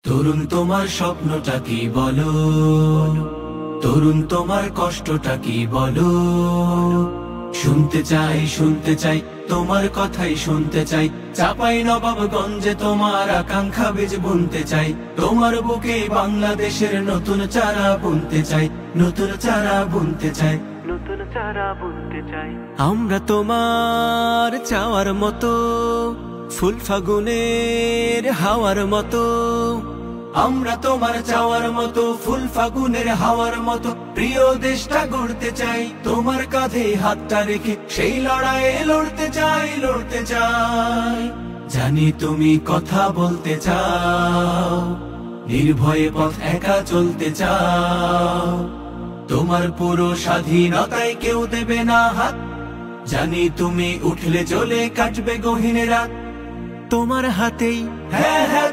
তরুণ তোমার স্বপ্নটা কি বলো, তরুণ তোমার কষ্টটা কি বলো। শুনতে চাই তোমার কথাই শুনতে চাই। চাপাই নবাবগঞ্জে তোমার আকাঙ্ক্ষা বীজ বুনতে চাই। তোমার বুকে বাংলাদেশের নতুন চারা বুনতে চাই, নতুন চারা বুনতে চাই, নতুন চারা বুনতে চাই। আমরা তোমার চাওয়ার মতো, ফুল ফাগুনের হাওয়ার মতো। আমরা তোমার চাওয়ার মতো, ফুল ফাগুনের হাওয়ার মতো। প্রিয় দেশটা গড়তে চাই, তোমার কাঁধে হাতটা রেখে সেই লড়াইয়ে লড়তে চাই, লড়তে চাই। জানি তুমি কথা বলতে চাও, নির্ভয়ে পথ একা চলতে চাও। তোমার পুরো স্বাধীনতায় কেউ দেবে না হাত। জানি তুমি উঠলে চলে কাটবে গহীন রাত। তোমার হাতেই হ্যাঁ হ্যাঁ